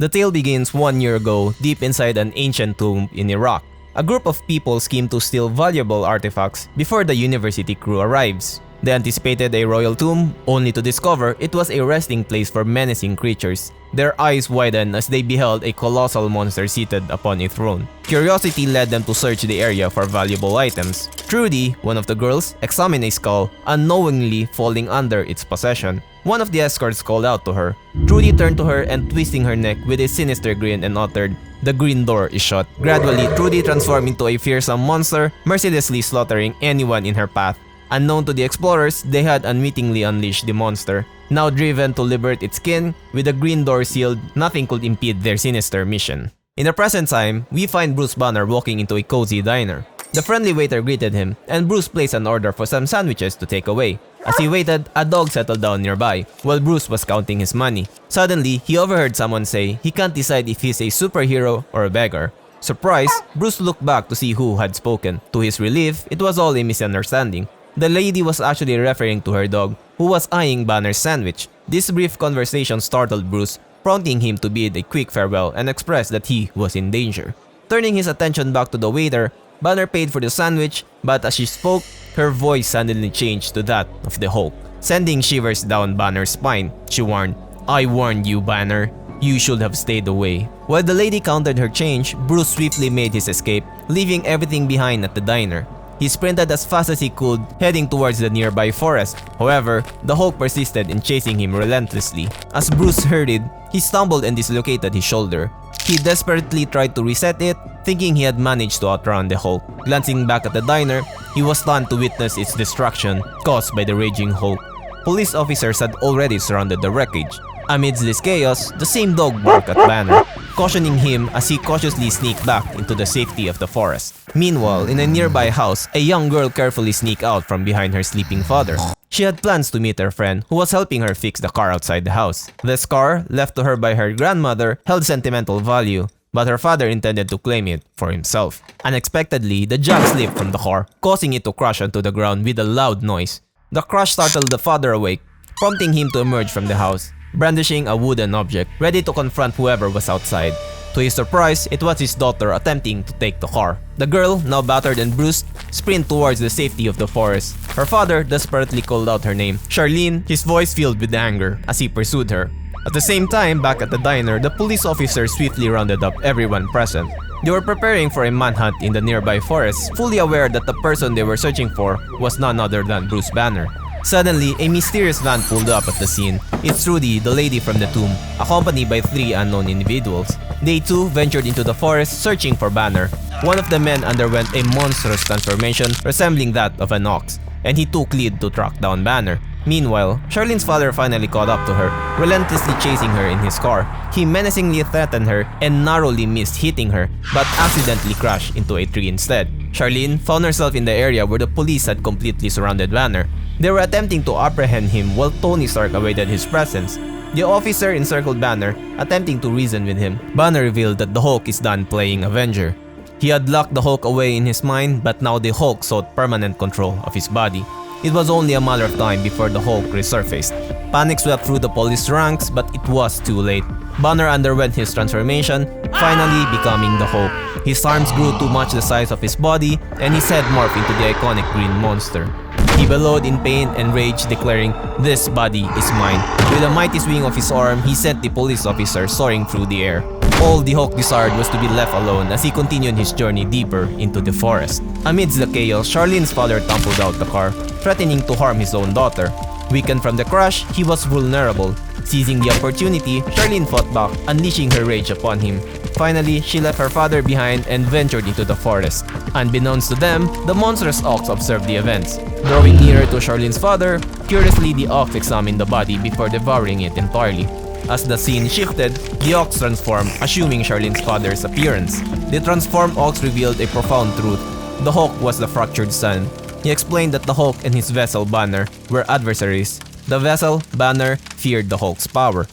The tale begins 1 year ago, deep inside an ancient tomb in Iraq. A group of people scheme to steal valuable artifacts before the university crew arrives. They anticipated a royal tomb, only to discover it was a resting place for menacing creatures. Their eyes widened as they beheld a colossal monster seated upon a throne. Curiosity led them to search the area for valuable items. Trudy, one of the girls, examined a skull, unknowingly falling under its possession. One of the escorts called out to her. Trudy turned to her and twisting her neck with a sinister grin and uttered, "The green door is shut." Gradually, Trudy transformed into a fearsome monster, mercilessly slaughtering anyone in her path. Unknown to the explorers, they had unwittingly unleashed the monster. Now driven to liberate its kin, with the green door sealed, nothing could impede their sinister mission. In the present time, we find Bruce Banner walking into a cozy diner. The friendly waiter greeted him, and Bruce placed an order for some sandwiches to take away. As he waited, a dog settled down nearby, while Bruce was counting his money. Suddenly, he overheard someone say he can't decide if he's a superhero or a beggar. Surprised, Bruce looked back to see who had spoken. To his relief, it was all a misunderstanding. The lady was actually referring to her dog, who was eyeing Banner's sandwich. This brief conversation startled Bruce, prompting him to bid a quick farewell and express that he was in danger. Turning his attention back to the waiter, Banner paid for the sandwich, but as she spoke, her voice suddenly changed to that of the Hulk. Sending shivers down Banner's spine, she warned, "I warned you, Banner. You should have stayed away." While the lady counted her change, Bruce swiftly made his escape, leaving everything behind at the diner. He sprinted as fast as he could, heading towards the nearby forest. However, the Hulk persisted in chasing him relentlessly. As Bruce hurried, he stumbled and dislocated his shoulder. He desperately tried to reset it, thinking he had managed to outrun the Hulk. Glancing back at the diner, he was stunned to witness its destruction caused by the raging Hulk. Police officers had already surrounded the wreckage. Amidst this chaos, the same dog barked at Banner, cautioning him as he cautiously sneaked back into the safety of the forest. Meanwhile, in a nearby house, a young girl carefully sneaked out from behind her sleeping father. She had plans to meet her friend, who was helping her fix the car outside the house. This car, left to her by her grandmother, held sentimental value, but her father intended to claim it for himself. Unexpectedly, the jack slipped from the car, causing it to crash onto the ground with a loud noise. The crash startled the father awake, prompting him to emerge from the house, brandishing a wooden object, ready to confront whoever was outside. To his surprise, it was his daughter attempting to take the car. The girl, now battered and bruised, sprinted towards the safety of the forest. Her father desperately called out her name, Charlene, his voice filled with anger as he pursued her. At the same time, back at the diner, the police officers swiftly rounded up everyone present. They were preparing for a manhunt in the nearby forest, fully aware that the person they were searching for was none other than Bruce Banner. Suddenly, a mysterious van pulled up at the scene. It's Trudy, the lady from the tomb, accompanied by 3 unknown individuals. They too ventured into the forest searching for Banner. One of the men underwent a monstrous transformation resembling that of an ox, and he took lead to track down Banner. Meanwhile, Charlene's father finally caught up to her, relentlessly chasing her in his car. He menacingly threatened her and narrowly missed hitting her, but accidentally crashed into a tree instead. Charlene found herself in the area where the police had completely surrounded Banner. They were attempting to apprehend him while Tony Stark awaited his presence. The officer encircled Banner, attempting to reason with him. Banner revealed that the Hulk is done playing Avenger. He had locked the Hulk away in his mind, but now the Hulk sought permanent control of his body. It was only a matter of time before the Hulk resurfaced. Panic swept through the police ranks, but it was too late. Banner underwent his transformation, finally becoming the Hulk. His arms grew to match the size of his body, and his head morphed into the iconic green monster. He bellowed in pain and rage, declaring, "This body is mine." With a mighty swing of his arm, he sent the police officer soaring through the air. All the Hulk desired was to be left alone as he continued his journey deeper into the forest. Amidst the chaos, Charlene's father tumbled out the car, threatening to harm his own daughter. Weakened from the crash, he was vulnerable. Seizing the opportunity, Charlene fought back, unleashing her rage upon him. Finally, she left her father behind and ventured into the forest. Unbeknownst to them, the monstrous ox observed the events. Drawing nearer to Charlene's father, curiously the ox examined the body before devouring it entirely. As the scene shifted, the ox transformed, assuming Charlene's father's appearance. The transformed ox revealed a profound truth. The Hulk was the fractured son. He explained that the Hulk and his vessel Banner were adversaries. The vessel, Banner, feared the Hulk's power.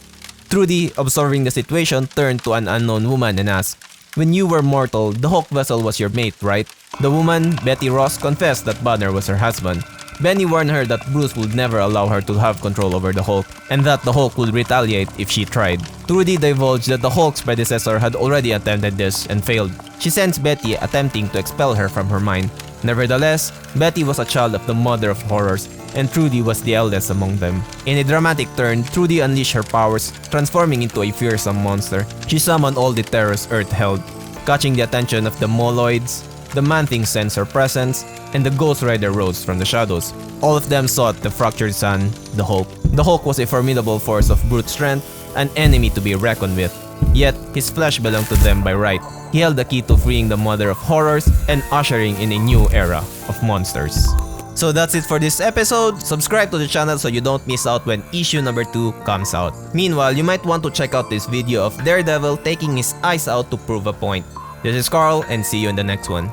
Trudy, observing the situation, turned to an unknown woman and asked, "When you were mortal, the Hulk vessel was your mate, right?" The woman, Betty Ross, confessed that Banner was her husband. Benny warned her that Bruce would never allow her to have control over the Hulk, and that the Hulk would retaliate if she tried. Trudy divulged that the Hulk's predecessor had already attempted this and failed. She sensed Betty attempting to expel her from her mind. Nevertheless, Betty was a child of the Mother of Horrors, and Trudy was the eldest among them. In a dramatic turn, Trudy unleashed her powers, transforming into a fearsome monster. She summoned all the terrors Earth held, catching the attention of the Moloids. The Man-Thing sensed her presence, and the Ghost Rider rose from the shadows. All of them sought the fractured son, the Hulk. The Hulk was a formidable force of brute strength, an enemy to be reckoned with. Yet, his flesh belonged to them by right. He held the key to freeing the Mother of Horrors and ushering in a new era of monsters. So that's it for this episode. Subscribe to the channel so you don't miss out when issue number 2 comes out. Meanwhile, you might want to check out this video of Daredevil taking his eyes out to prove a point. This is Carl, and see you in the next one.